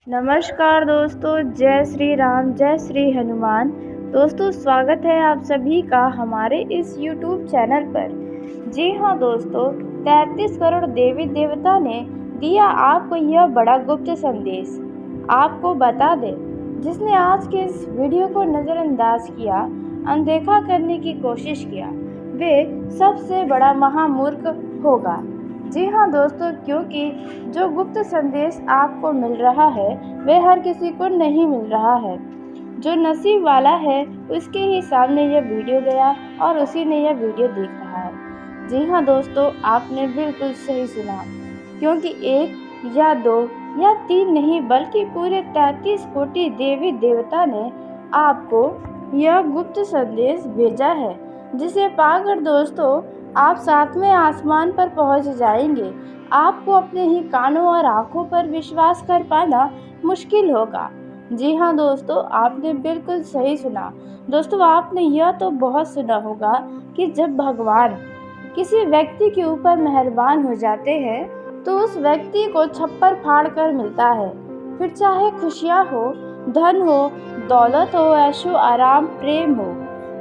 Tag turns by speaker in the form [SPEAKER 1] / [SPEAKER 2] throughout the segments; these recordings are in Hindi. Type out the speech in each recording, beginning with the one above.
[SPEAKER 1] नमस्कार दोस्तों, जय श्री राम, जय श्री हनुमान। दोस्तों, स्वागत है आप सभी का हमारे इस YouTube चैनल पर। जी हाँ दोस्तों, 33 करोड़ देवी देवता ने दिया आपको यह बड़ा गुप्त संदेश। आपको बता दें, जिसने आज के इस वीडियो को नज़रअंदाज किया, अनदेखा करने की कोशिश किया, वे सबसे बड़ा महामूर्ख होगा। जी हाँ दोस्तों, क्योंकि जो गुप्त संदेश आपको मिल रहा है वह हर किसी को नहीं मिल रहा है। जो नसीब वाला है उसके ही सामने यह वीडियो गया और उसी ने यह वीडियो देख रहा है। जी हाँ दोस्तों, आपने बिल्कुल सही सुना, क्योंकि एक या दो या तीन नहीं बल्कि पूरे 33 कोटि देवी देवता ने आपको यह गुप्त संदेश भेजा है, जिसे पाकर दोस्तों आप सातवें आसमान पर पहुंच जाएंगे। आपको अपने ही कानों और आंखों पर विश्वास कर पाना मुश्किल होगा। जी हाँ दोस्तों, आपने बिल्कुल सही सुना। दोस्तों, आपने यह तो बहुत सुना होगा कि जब भगवान किसी व्यक्ति के ऊपर मेहरबान हो जाते हैं तो उस व्यक्ति को छप्पर फाड़ कर मिलता है। फिर चाहे खुशियाँ हो, धन हो, दौलत हो, ऐशो आराम, प्रेम हो।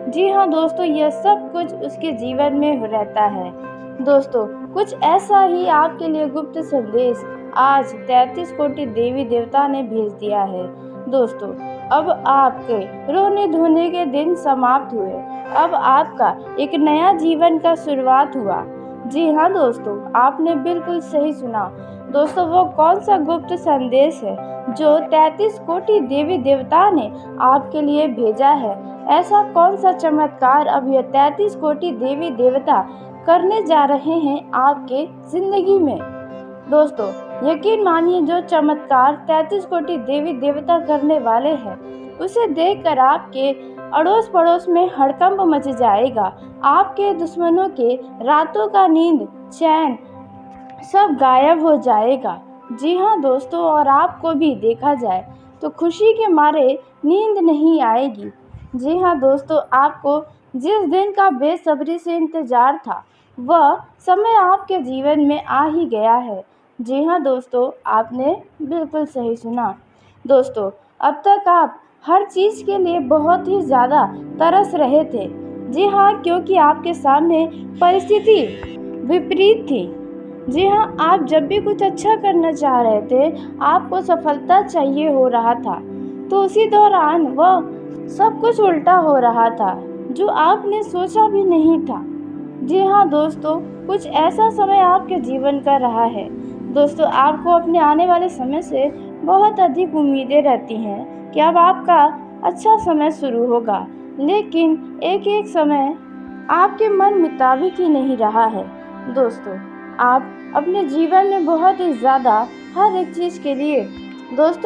[SPEAKER 1] जी हाँ दोस्तों, यह सब कुछ उसके जीवन में रहता है। दोस्तों, कुछ ऐसा ही आपके लिए गुप्त संदेश आज 33 कोटि देवी देवता ने भेज दिया है। दोस्तों, अब आपके रोने धोने के दिन समाप्त हुए। अब आपका एक नया जीवन का शुरुआत हुआ। जी हाँ दोस्तों, आपने बिल्कुल सही सुना। दोस्तों, वो कौन सा गुप्त संदेश है जो 33 कोटि देवी देवता ने आपके लिए भेजा है? ऐसा कौन सा चमत्कार अब यह 33 कोटि देवी देवता करने जा रहे हैं आपके जिंदगी में? दोस्तों, यकीन मानिए, जो चमत्कार 33 कोटि देवी देवता करने वाले हैं उसे देखकर आपके अड़ोस पड़ोस में हड़कंप मच जाएगा। आपके दुश्मनों के रातों का नींद, चैन सब गायब हो जाएगा। जी हाँ दोस्तों, और आपको भी देखा जाए तो खुशी के मारे नींद नहीं आएगी। जी हाँ दोस्तों, आपको जिस दिन का बेसब्री से इंतज़ार था वह समय आपके जीवन में आ ही गया है। जी हाँ दोस्तों, आपने बिल्कुल सही सुना। दोस्तों, अब तक आप हर चीज़ के लिए बहुत ही ज़्यादा तरस रहे थे। जी हाँ, क्योंकि आपके सामने परिस्थिति विपरीत थी। जी हाँ, आप जब भी कुछ अच्छा करना चाह रहे थे, आपको सफलता चाहिए हो रहा था, तो उसी दौरान वह सब कुछ उल्टा हो रहा था जो आपने सोचा भी नहीं था। जी हाँ दोस्तों, कुछ ऐसा समय आपके जीवन का रहा है। दोस्तों, आपको अपने आने वाले समय से बहुत अधिक उम्मीदें रहती हैं कि अब आपका अच्छा समय शुरू होगा, लेकिन एक एक समय आपके मन मुताबिक ही नहीं रहा है। दोस्तों, आप अपने जीवन में बहुत ही ज़्यादा हर एक चीज़ के लिए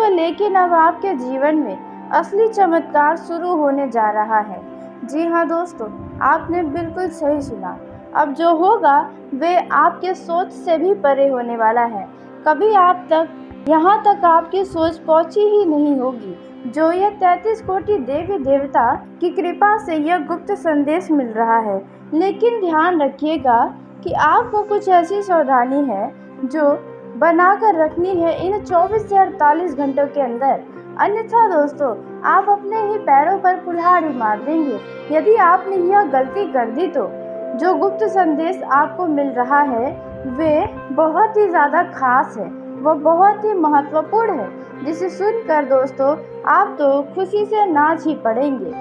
[SPEAKER 1] लेकिन अब आपके जीवन में असली चमत्कार शुरू होने जा रहा है। जी हाँ दोस्तों, आपने बिल्कुल सही सुना। अब जो होगा वे आपके सोच से भी परे होने वाला है। कभी आप तक यहाँ तक आपकी सोच पहुँची ही नहीं होगी। जो ये 33 कोटि देवी देवता की कृपा से यह गुप्त संदेश मिल रहा है। लेकिन ध्यान रखिएगा कि आपको कुछ ऐसी सावधानी है जो बनाकर रखनी है इन 24 से 48 घंटों के अंदर। अन्यथा दोस्तों, आप अपने ही पैरों पर कुल्हाड़ी मार देंगे। यदि आपने यह गलती कर दी तो जो गुप्त संदेश आपको मिल रहा है वे बहुत ही ज़्यादा खास है, वह बहुत ही महत्वपूर्ण है, जिसे सुनकर दोस्तों आप तो खुशी से नाच ही पड़ेंगे।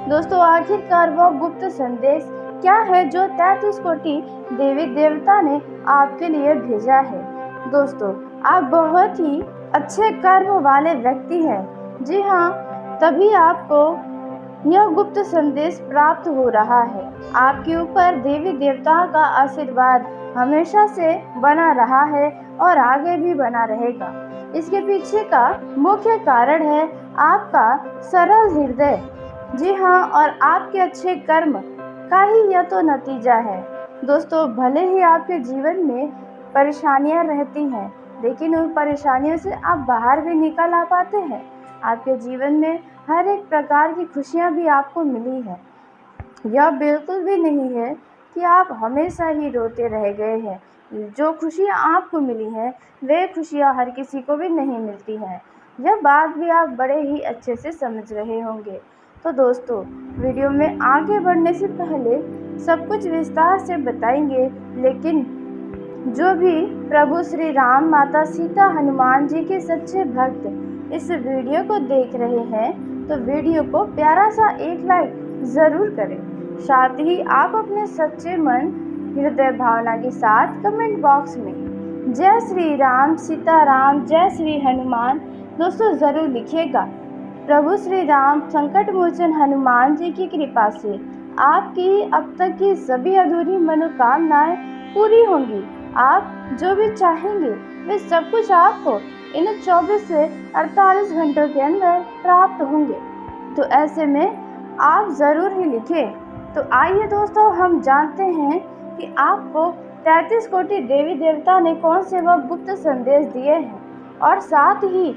[SPEAKER 1] दोस्तों, आखिरकार वह गुप्त संदेश क्या है जो 33 कोटि देवी देवता ने आपके लिए भेजा है? दोस्तों, आप बहुत ही अच्छे कर्म वाले व्यक्ति हैं। जी हाँ, तभी आपको यह गुप्त संदेश प्राप्त हो रहा है। आपके ऊपर देवी देवताओं का आशीर्वाद हमेशा से बना रहा है और आगे भी बना रहेगा। इसके पीछे का मुख्य कारण है आपका सरल हृदय। जी हाँ, और आपके अच्छे कर्म का ही यह तो नतीजा है। दोस्तों, भले ही आपके जीवन में परेशानियां रहती हैं, लेकिन उन परेशानियों से आप बाहर भी निकल आ पाते हैं। आपके जीवन में हर एक प्रकार की खुशियां भी आपको मिली है। यह बिल्कुल भी नहीं है कि आप हमेशा ही रोते रह गए हैं। जो खुशियाँ आपको मिली हैं वे खुशियाँ हर किसी को भी नहीं मिलती हैं। यह बात भी आप बड़े ही अच्छे से समझ रहे होंगे। तो दोस्तों, वीडियो में आगे बढ़ने से पहले सब कुछ विस्तार से बताएंगे, लेकिन जो भी प्रभु श्री राम, माता सीता, हनुमान जी के सच्चे भक्त इस वीडियो को देख रहे हैं तो वीडियो को प्यारा सा एक लाइक ज़रूर करें। साथ ही आप अपने सच्चे मन, हृदय भावना के साथ कमेंट बॉक्स में जय श्री राम, सीताराम, जय श्री हनुमान दोस्तों ज़रूर लिखिएगा। प्रभु श्री राम, संकट मोचन हनुमान जी की कृपा से आपकी अब तक की सभी अधूरी मनोकामनाएं पूरी होंगी। आप जो भी चाहेंगे वे सब कुछ आपको इन 24 से 48 घंटों के अंदर प्राप्त होंगे। तो ऐसे में आप ज़रूर ही लिखें। तो आइए दोस्तों, हम जानते हैं कि आपको 33 कोटि देवी देवता ने कौन से वह गुप्त संदेश दिए हैं और साथ ही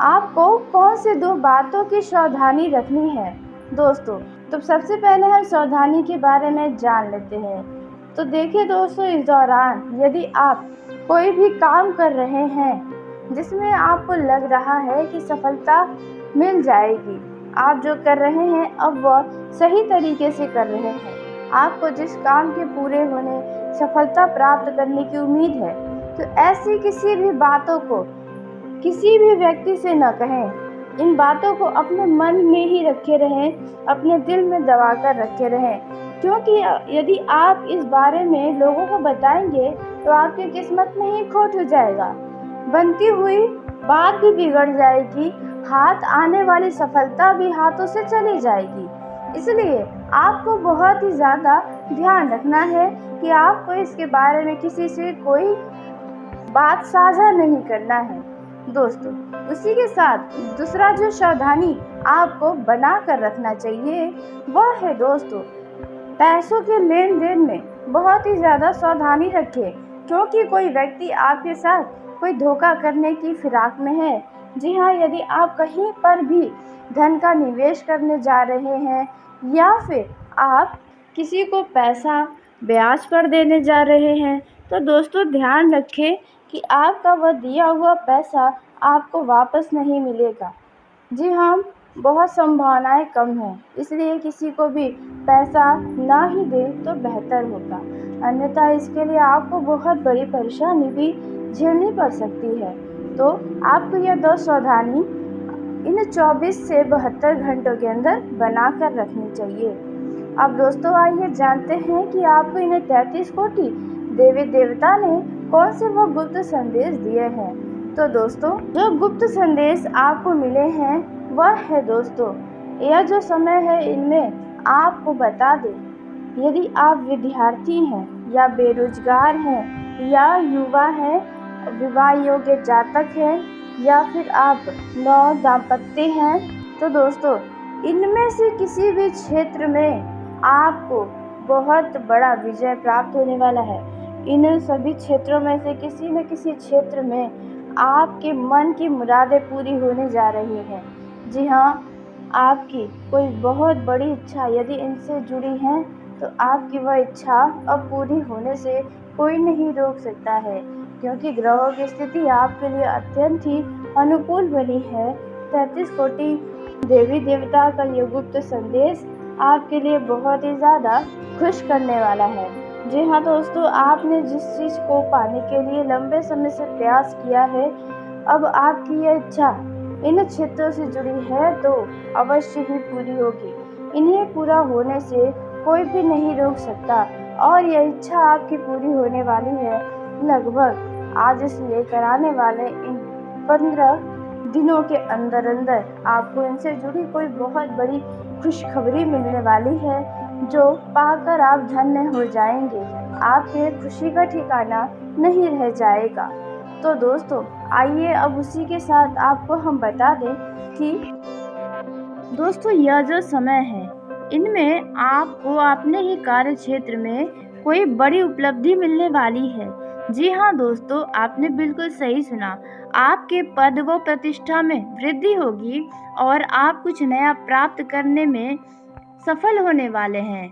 [SPEAKER 1] आपको कौन से 2 बातों की सावधानी रखनी है दोस्तों। तो सबसे पहले हम सावधानी के बारे में जान लेते हैं। तो देखिए दोस्तों, इस दौरान यदि आप कोई भी काम कर रहे हैं जिसमें आपको लग रहा है कि सफलता मिल जाएगी, आप जो कर रहे हैं अब वह सही तरीके से कर रहे हैं, आपको जिस काम के पूरे होने, सफलता प्राप्त करने की उम्मीद है, तो ऐसी किसी भी बातों को किसी भी व्यक्ति से न कहें। इन बातों को अपने मन में ही रखे रहें, अपने दिल में दबा कर रखे रहें, क्योंकि यदि आप इस बारे में लोगों को बताएंगे तो आपकी किस्मत में ही खोट हो जाएगा, बनती हुई बात भी बिगड़ जाएगी, हाथ आने वाली सफलता भी हाथों से चली जाएगी। इसलिए आपको बहुत ही ज़्यादा ध्यान रखना है कि आपको इसके बारे में किसी से कोई बात साझा नहीं करना है दोस्तों। उसी के साथ दूसरा जो सावधानी आपको बना कर रखना चाहिए वह है दोस्तों, पैसों के लेन देन में बहुत ही ज़्यादा सावधानी रखें, क्योंकि कोई व्यक्ति आपके साथ कोई धोखा करने की फिराक में है। जी हाँ, यदि आप कहीं पर भी धन का निवेश करने जा रहे हैं या फिर आप किसी को पैसा ब्याज पर देने जा रहे हैं, तो दोस्तों ध्यान रखें कि आपका वह दिया हुआ पैसा आपको वापस नहीं मिलेगा। जी हाँ, बहुत संभावनाएं कम हैं, इसलिए किसी को भी पैसा ना ही दें तो बेहतर होगा, अन्यथा इसके लिए आपको बहुत बड़ी परेशानी भी झेलनी पड़ सकती है। तो आपको यह 2 सावधानी इन 24 से 72 घंटों के अंदर बना कर रखनी चाहिए। अब दोस्तों आइए जानते हैं कि आपको इन 33 कोटि देवी देवता ने कौन से वो गुप्त संदेश दिए हैं। तो दोस्तों, जो गुप्त संदेश आपको मिले हैं वह है दोस्तों, यह जो समय है इनमें आपको बता दें, यदि आप विद्यार्थी हैं या बेरोजगार हैं या युवा हैं, विवाह योग्य जातक हैं या फिर आप नव दाम्पत्य हैं, तो दोस्तों इनमें से किसी भी क्षेत्र में आपको बहुत बड़ा विजय प्राप्त होने वाला है। इन सभी क्षेत्रों में से किसी न किसी क्षेत्र में आपके मन की मुरादें पूरी होने जा रही हैं। जी हाँ, आपकी कोई बहुत बड़ी इच्छा यदि इनसे जुड़ी है तो आपकी वह इच्छा अब पूरी होने से कोई नहीं रोक सकता है, क्योंकि ग्रहों की स्थिति आपके लिए अत्यंत ही अनुकूल बनी है। 33 कोटि देवी देवता का ये गुप्त संदेश आपके लिए बहुत ही ज़्यादा खुश करने वाला है। जी हाँ दोस्तों, आपने जिस चीज़ को पाने के लिए लंबे समय से प्रयास किया है, अब आपकी यह इच्छा इन क्षेत्रों से जुड़ी है तो अवश्य ही पूरी होगी। इन्हें पूरा होने से कोई भी नहीं रोक सकता और यह इच्छा आपकी पूरी होने वाली है लगभग आज से लेकर आने वाले इन 15 दिनों के अंदर अंदर आपको इनसे जुड़ी कोई बहुत बड़ी खुशखबरी मिलने वाली है, जो पाकर आप धन्य हो जाएंगे। आपके खुशी का ठिकाना नहीं रह जाएगा। तो दोस्तों आइए अब उसी के साथ आपको हम बता दें कि दोस्तों यह जो समय है इनमें आपको अपने ही कार्य क्षेत्र में कोई बड़ी उपलब्धि मिलने वाली है। जी हाँ दोस्तों, आपने बिल्कुल सही सुना, आपके पद व प्रतिष्ठा में वृद्धि होगी और आप कुछ नया प्राप्त करने में सफल होने वाले हैं।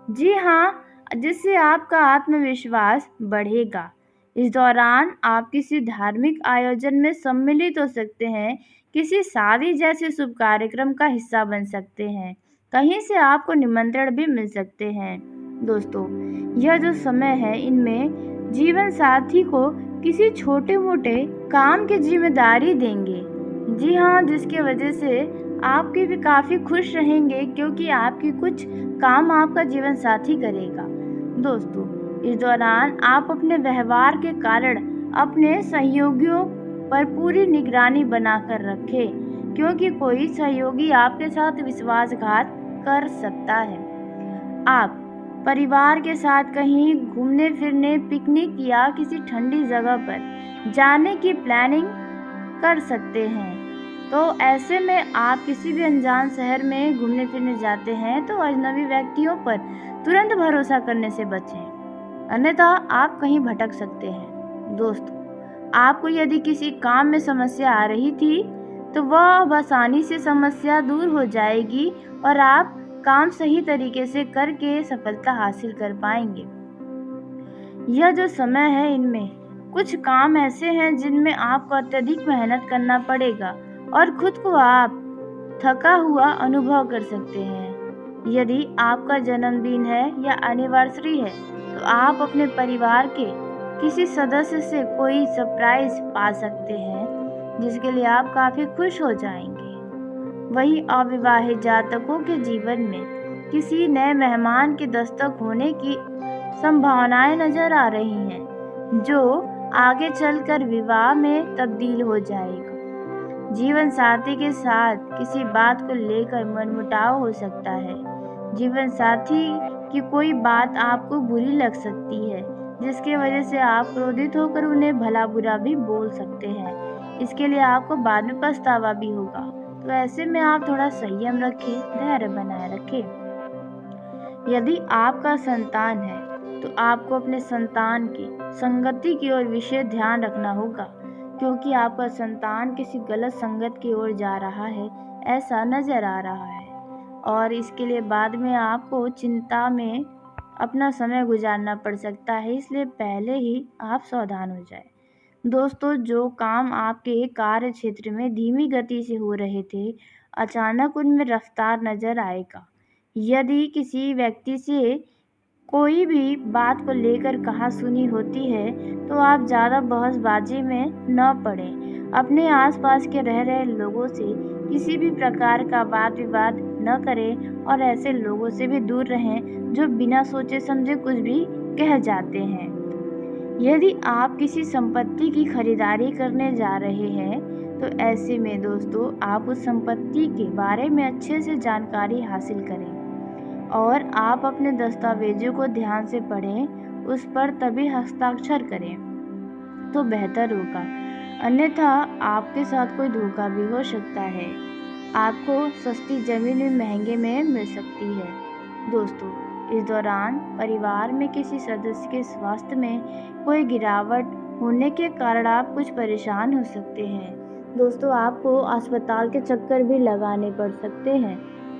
[SPEAKER 1] जी हाँ, जिससे आपका आत्मविश्वास बढ़ेगा। इस दौरान आप किसी धार्मिक आयोजन में सम्मिलित हो सकते हैं, किसी शादी जैसे शुभ कार्यक्रम का हिस्सा बन सकते हैं, कहीं से आपको निमंत्रण भी मिल सकते हैं। दोस्तों, यह जो समय है इनमें जीवन साथी को किसी छोटे-मोटे काम की जिम्मेदारी देंगे। जी हाँ, जिसकी वजह से आपके भी काफ़ी खुश रहेंगे क्योंकि आपकी कुछ काम आपका जीवन साथी करेगा। दोस्तों, इस दौरान आप अपने व्यवहार के कारण अपने सहयोगियों पर पूरी निगरानी बनाकर रखें क्योंकि कोई सहयोगी आपके साथ विश्वासघात कर सकता है। आप परिवार के साथ कहीं घूमने फिरने, पिकनिक या किसी ठंडी जगह पर जाने की प्लानिंग कर सकते हैं। तो ऐसे में आप किसी भी अनजान शहर में घूमने फिरने जाते हैं तो अजनबी व्यक्तियों पर तुरंत भरोसा करने से बचें, अन्यथा आप कहीं भटक सकते हैं। दोस्तों, आपको यदि किसी काम में समस्या आ रही थी तो वह आसानी से समस्या दूर हो जाएगी और आप काम सही तरीके से करके सफलता हासिल कर पाएंगे। यह जो समय है इनमें कुछ काम ऐसे हैं जिनमें आपको अत्यधिक मेहनत करना पड़ेगा और खुद को आप थका हुआ अनुभव कर सकते हैं। यदि आपका जन्मदिन है या एनिवर्सरी है तो आप अपने परिवार के किसी सदस्य से कोई सरप्राइज पा सकते हैं जिसके लिए आप काफ़ी खुश हो जाएंगे। वहीं अविवाहित जातकों के जीवन में किसी नए मेहमान के दस्तक होने की संभावनाएं नजर आ रही हैं जो आगे चलकर विवाह में तब्दील हो जाएगा। जीवन साथी के साथ किसी बात को लेकर मनमुटाव हो सकता है। जीवन साथी की कोई बात आपको बुरी लग सकती है जिसकी वजह से आप क्रोधित होकर उन्हें भला बुरा भी बोल सकते हैं। इसके लिए आपको बाद में पछतावा भी होगा। तो ऐसे में आप थोड़ा संयम रखें, धैर्य बनाए रखें। यदि आपका संतान है तो आपको अपने संतान की संगति की ओर विशेष ध्यान रखना होगा क्योंकि आपका संतान किसी गलत संगत की ओर जा रहा है, ऐसा नजर आ रहा है और इसके लिए बाद में आपको चिंता में अपना समय गुजारना पड़ सकता है, इसलिए पहले ही आप सावधान हो जाए। दोस्तों, जो काम आपके कार्य क्षेत्र में धीमी गति से हो रहे थे, अचानक उनमें रफ्तार नजर आएगा। यदि किसी व्यक्ति से कोई भी बात को लेकर कहा-सुनी होती है तो आप ज़्यादा बहसबाजी में न पड़ें। अपने आसपास के रह रहे लोगों से किसी भी प्रकार का वाद विवाद न करें और ऐसे लोगों से भी दूर रहें जो बिना सोचे समझे कुछ भी कह जाते हैं। यदि आप किसी संपत्ति की खरीदारी करने जा रहे हैं तो ऐसे में दोस्तों आप उस संपत्ति के बारे में अच्छे से जानकारी हासिल करें और आप अपने दस्तावेजों को ध्यान से पढ़ें, उस पर तभी हस्ताक्षर करें तो बेहतर होगा, अन्यथा आपके साथ कोई धोखा भी हो सकता है। आपको सस्ती जमीन भी महंगे में मिल सकती है। दोस्तों, इस दौरान परिवार में किसी सदस्य के स्वास्थ्य में कोई गिरावट होने के कारण आप कुछ परेशान हो सकते हैं। दोस्तों, आपको अस्पताल के चक्कर भी लगाने पड़ सकते हैं।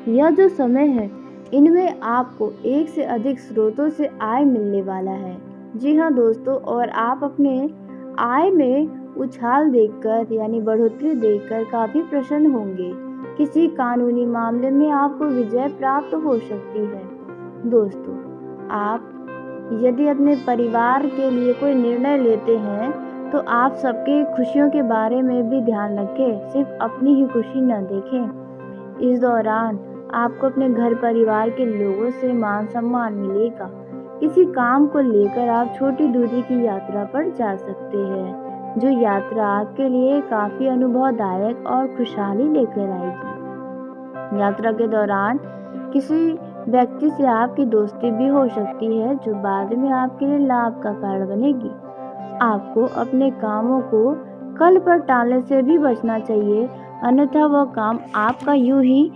[SPEAKER 1] यह जो समय है इनमें आपको एक से अधिक स्रोतों से आय मिलने वाला है। जी हाँ दोस्तों, और आप अपने आय में उछाल देखकर यानी बढ़ोतरी देखकर काफ़ी प्रसन्न होंगे। किसी कानूनी मामले में आपको विजय प्राप्त हो सकती है। दोस्तों, आप यदि अपने परिवार के लिए कोई निर्णय लेते हैं तो आप सबकी खुशियों के बारे में भी ध्यान रखें, सिर्फ अपनी ही खुशी न देखें। इस दौरान आपको अपने घर परिवार के लोगों से मान सम्मान मिलेगा। किसी काम को लेकर आप छोटी दूरी की यात्रा पर जा सकते हैं, जो यात्रा आपके लिए काफ़ी अनुभवदायक और खुशहाली लेकर आएगी। यात्रा के दौरान किसी व्यक्ति से आपकी दोस्ती भी हो सकती है जो बाद में आपके लिए लाभ का कारण बनेगी। आपको अपने कामों को कल पर टालने से भी बचना चाहिए, अन्यथा वह काम आपका यूं ही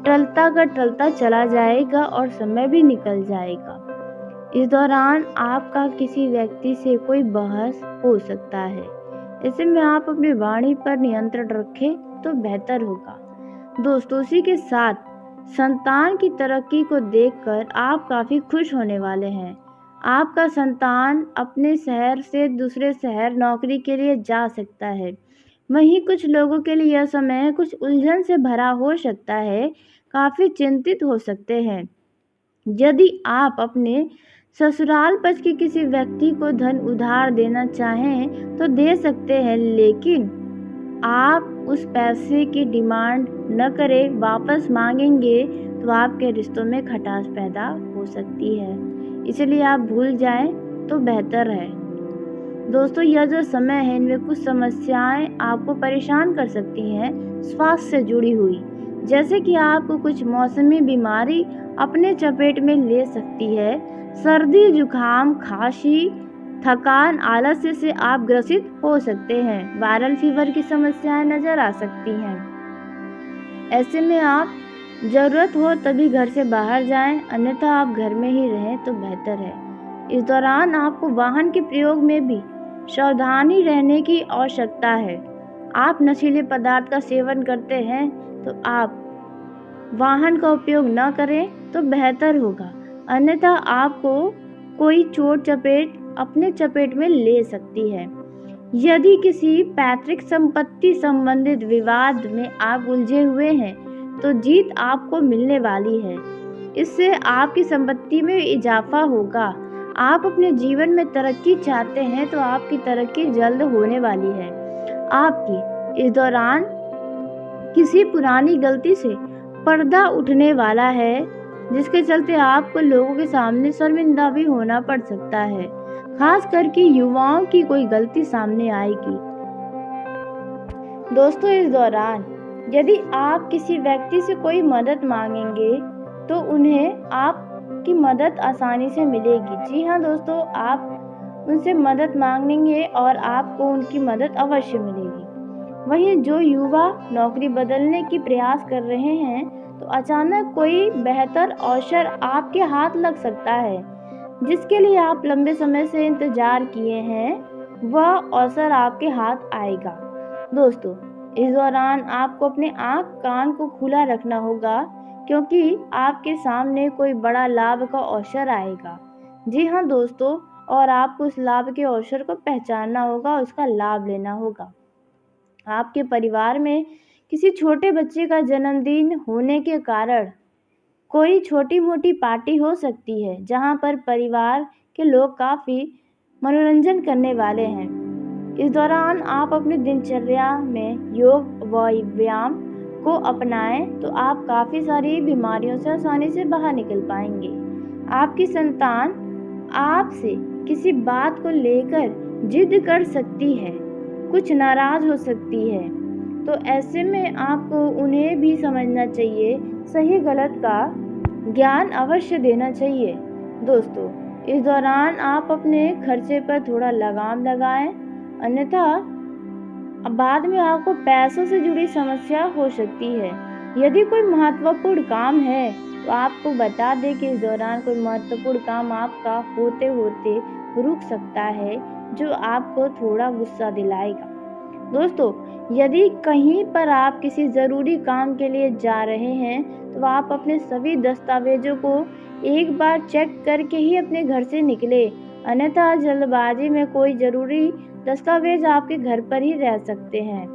[SPEAKER 1] टलता चला जाएगा और समय भी निकल जाएगा। इस दौरान आपका किसी व्यक्ति से कोई बहस हो सकता है, ऐसे में आप अपनी वाणी पर नियंत्रण रखें तो बेहतर होगा। दोस्तों, इसी के साथ संतान की तरक्की को देखकर आप काफ़ी खुश होने वाले हैं। आपका संतान अपने शहर से दूसरे शहर नौकरी के लिए जा सकता है। वहीं कुछ लोगों के लिए यह समय कुछ उलझन से भरा हो सकता है, काफ़ी चिंतित हो सकते हैं। यदि आप अपने ससुराल पक्ष के किसी व्यक्ति को धन उधार देना चाहें तो दे सकते हैं, लेकिन आप उस पैसे की डिमांड न करें। वापस मांगेंगे तो आपके रिश्तों में खटास पैदा हो सकती है, इसलिए आप भूल जाएं तो बेहतर है। दोस्तों, यह जो समय है इनमें कुछ समस्याएं आपको परेशान कर सकती हैं स्वास्थ्य से जुड़ी हुई, जैसे कि आपको कुछ मौसमी बीमारी अपने चपेट में ले सकती है। सर्दी, जुकाम, खांसी, थकान, आलस्य से आप ग्रसित हो सकते हैं। वायरल फीवर की समस्याएं नजर आ सकती हैं। ऐसे में आप ज़रूरत हो तभी घर से बाहर जाएं, अन्यथा आप घर में ही रहें तो बेहतर है। इस दौरान आपको वाहन के प्रयोग में भी सावधानी रहने की आवश्यकता है। आप नशीले पदार्थ का सेवन करते हैं तो आप वाहन का उपयोग न करें तो बेहतर होगा, अन्यथा आपको कोई चोट चपेट अपने चपेट में ले सकती है। यदि किसी पैतृक संपत्ति संबंधित विवाद में आप उलझे हुए हैं तो जीत आपको मिलने वाली है। इससे आपकी संपत्ति में इजाफा होगा। आप अपने जीवन में तरक्की चाहते हैं तो आपकी तरक्की जल्द होने वाली है। आपकी इस दौरान किसी पुरानी गलती से पर्दा उठने वाला है, जिसके चलते आपको लोगों के सामने शर्मिंदा भी होना पड़ सकता है। खास करके युवाओं की कोई गलती सामने आएगी। दोस्तों, इस दौरान यदि आप किसी व्यक्ति से कोई मदद मांगेंगे तो उन्हें आपकी मदद आसानी से मिलेगी। जी हाँ दोस्तों, आप उनसे मदद मांगेंगे और आपको उनकी मदद अवश्य मिलेगी। वहीं जो युवा नौकरी बदलने की प्रयास कर रहे हैं तो अचानक कोई बेहतर अवसर आपके हाथ लग सकता है, जिसके लिए आप लंबे समय से इंतजार किए हैं, वह अवसर आपके हाथ आएगा। दोस्तों, इस दौरान आपको अपने आँख कान को खुला रखना होगा, क्योंकि आपके सामने कोई बड़ा लाभ का अवसर आएगा। जी हाँ दोस्तों, और आपको उस लाभ के अवसर को पहचानना होगा, उसका लाभ लेना होगा। आपके परिवार में किसी छोटे बच्चे का जन्मदिन होने के कारण कोई छोटी मोटी पार्टी हो सकती है, जहां पर परिवार के लोग काफ़ी मनोरंजन करने वाले हैं। इस दौरान आप अपनी दिनचर्या में योग व व्यायाम को अपनाएं तो आप काफ़ी सारी बीमारियों से आसानी से बाहर निकल पाएंगे। आपकी संतान आपसे किसी बात को लेकर जिद कर सकती है, कुछ नाराज़ हो सकती है, तो ऐसे में आपको उन्हें भी समझना चाहिए, सही गलत का ज्ञान अवश्य देना चाहिए। दोस्तों, इस दौरान आप अपने खर्चे पर थोड़ा लगाम लगाएं, अन्यथा बाद में आपको पैसों से जुड़ी समस्या हो सकती है। यदि कोई महत्वपूर्ण काम है तो आपको बता दें कि इस दौरान कोई महत्वपूर्ण काम आपका होते होते रुक सकता है, जो आपको थोड़ा गुस्सा दिलाएगा। दोस्तों, यदि कहीं पर आप किसी ज़रूरी काम के लिए जा रहे हैं तो आप अपने सभी दस्तावेजों को एक बार चेक करके ही अपने घर से निकले, अन्यथा जल्दबाजी में कोई ज़रूरी दस्तावेज आपके घर पर ही रह सकते हैं।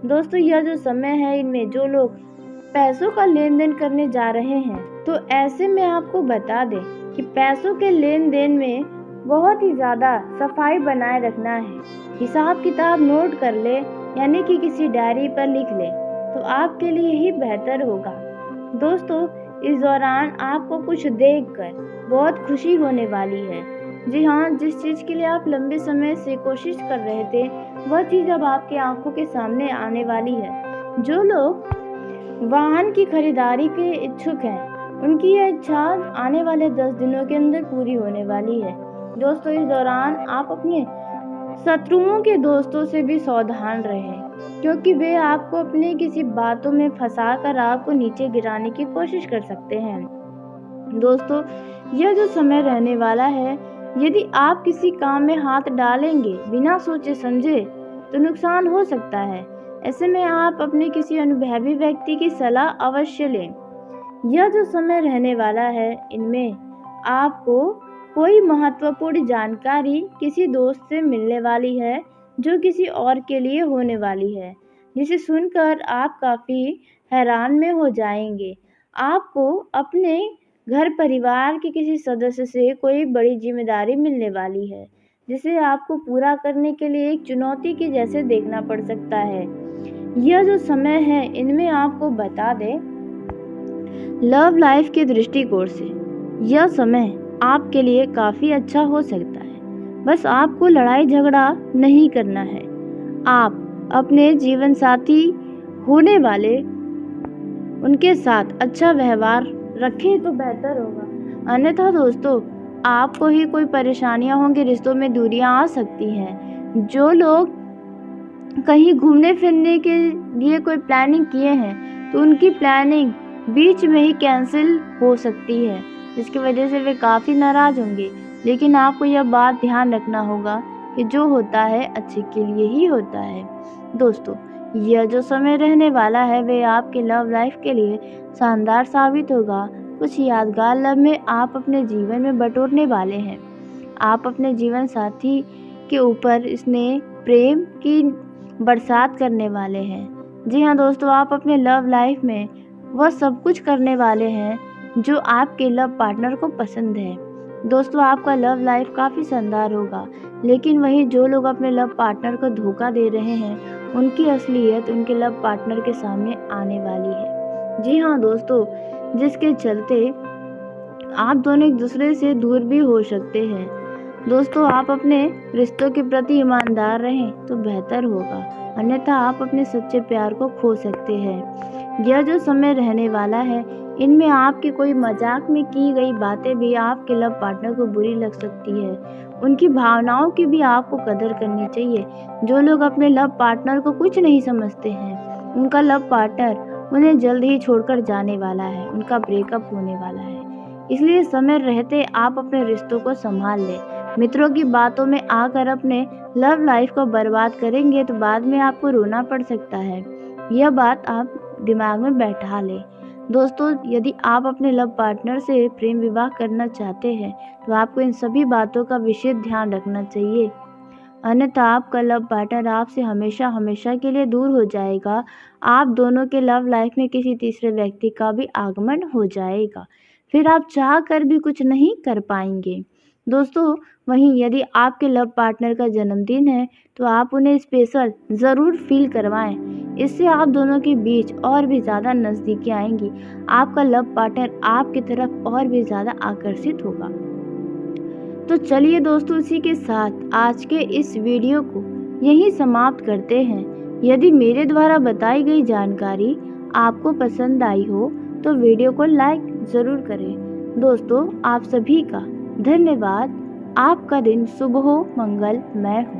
[SPEAKER 1] दोस्तों, यह जो समय है इनमें जो लोग पैसों का लेन देन करने जा रहे हैं तो ऐसे में आपको बता दें कि पैसों के लेन देन में बहुत ही ज़्यादा सफाई बनाए रखना है। हिसाब किताब नोट कर ले, यानी कि किसी डायरी पर लिख ले, तो आपके लिए ही बेहतर होगा। दोस्तों, इस दौरान आपको कुछ देखकर बहुत खुशी होने वाली है। जी हाँ, जिस चीज़ के लिए आप लंबे समय से कोशिश कर रहे थे वह चीज़ अब आपकी आंखों के सामने आने वाली है। जो लोग वाहन की खरीदारी के इच्छुक हैं उनकी यह इच्छा आने वाले 10 दिनों के अंदर पूरी होने वाली है। दोस्तों, इस दौरान आप अपने शत्रुओं के दोस्तों से भी सावधान रहें, क्योंकि वे आपको अपनी किसी बातों में फंसाकर आपको नीचे गिराने की कोशिश कर सकते हैं। दोस्तों, यह जो समय रहने वाला है, यदि आप किसी काम में हाथ डालेंगे बिना सोचे समझे तो नुकसान हो सकता है। ऐसे में आप अपने किसी अनुभवी व्यक्ति की सलाह अवश्य लें। यह जो समय रहने वाला है इनमें आपको कोई महत्वपूर्ण जानकारी किसी दोस्त से मिलने वाली है जो किसी और के लिए होने वाली है, जिसे सुनकर आप काफ़ी हैरान में हो जाएंगे। आपको अपने घर परिवार के किसी सदस्य से कोई बड़ी जिम्मेदारी मिलने वाली है, जिसे आपको पूरा करने के लिए एक चुनौती के जैसे देखना पड़ सकता है। यह जो समय है, इनमें आपको बता दें, लव लाइफ के दृष्टिकोण से यह समय आपके लिए काफ़ी अच्छा हो सकता है। बस आपको लड़ाई झगड़ा नहीं करना है। आप अपने जीवन साथी होने वाले उनके साथ अच्छा व्यवहार रखें तो बेहतर होगा। अन्यथा दोस्तों, आपको ही कोई परेशानियां होंगी, रिश्तों में दूरियां आ सकती हैं। जो लोग कहीं घूमने फिरने के लिए कोई प्लानिंग किए हैं, तो उनकी प्लानिंग बीच में ही कैंसिल हो सकती है, जिसकी वजह से वे काफ़ी नाराज़ होंगे। लेकिन आपको यह बात ध्यान रखना होगा कि जो होता है अच्छे के लिए ही होता है। दोस्तों, यह जो समय रहने वाला है, वे आपके लव लाइफ के लिए शानदार साबित होगा। कुछ यादगार लम्हे आप अपने जीवन में बटोरने वाले हैं। आप अपने जीवन साथी के ऊपर स्नेह प्रेम की बरसात करने वाले हैं। जी हाँ दोस्तों, आप अपने लव लाइफ में वह सब कुछ करने वाले हैं जो आपके लव पार्टनर को पसंद है। दोस्तों, आपका लव लाइफ काफ़ी शानदार होगा, लेकिन वही जो लोग अपने लव पार्टनर को धोखा दे रहे हैं, उनकी असलियत उनके लव पार्टनर के सामने आने वाली है। जी हाँ दोस्तों, जिसके चलते आप दोनों एक दूसरे से दूर भी हो सकते हैं। दोस्तों, आप अपने रिश्तों के प्रति ईमानदार रहें तो बेहतर होगा, अन्यथा आप अपने सच्चे प्यार को खो सकते हैं। यह जो समय रहने वाला है, इनमें आपकी कोई मजाक में की गई बातें भी आपके लव पार्टनर को बुरी लग सकती है। उनकी भावनाओं की भी आपको कदर करनी चाहिए। जो लोग अपने लव पार्टनर को कुछ नहीं समझते हैं, उनका लव पार्टनर उन्हें जल्द ही छोड़कर जाने वाला है, उनका ब्रेकअप होने वाला है। इसलिए समय रहते आप अपने रिश्तों को संभाल लें। मित्रों की बातों में आकर अपने लव लाइफ को बर्बाद करेंगे तो बाद में आपको रोना पड़ सकता है। यह बात आप दिमाग में बैठा लें। दोस्तों, यदि आप अपने लव पार्टनर से प्रेम विवाह करना चाहते हैं, तो आपको इन सभी बातों का विशेष ध्यान रखना चाहिए, अन्यथा आपका लव पार्टनर आपसे हमेशा हमेशा के लिए दूर हो जाएगा। आप दोनों के लव लाइफ में किसी तीसरे व्यक्ति का भी आगमन हो जाएगा, फिर आप चाह कर भी कुछ नहीं कर पाएंगे। दोस्तों, वहीं यदि आपके लव पार्टनर का जन्मदिन है, तो आप उन्हें स्पेशल ज़रूर फील करवाएं। इससे आप दोनों के बीच और भी ज़्यादा नज़दीकी आएंगी। आपका लव पार्टनर आपकी तरफ और भी ज़्यादा आकर्षित होगा। तो चलिए दोस्तों, इसी के साथ आज के इस वीडियो को यहीं समाप्त करते हैं। यदि मेरे द्वारा बताई गई जानकारी आपको पसंद आई हो, तो वीडियो को लाइक ज़रूर करें। दोस्तों, आप सभी का धन्यवाद। आपका दिन शुभ हो, मंगलमय हो।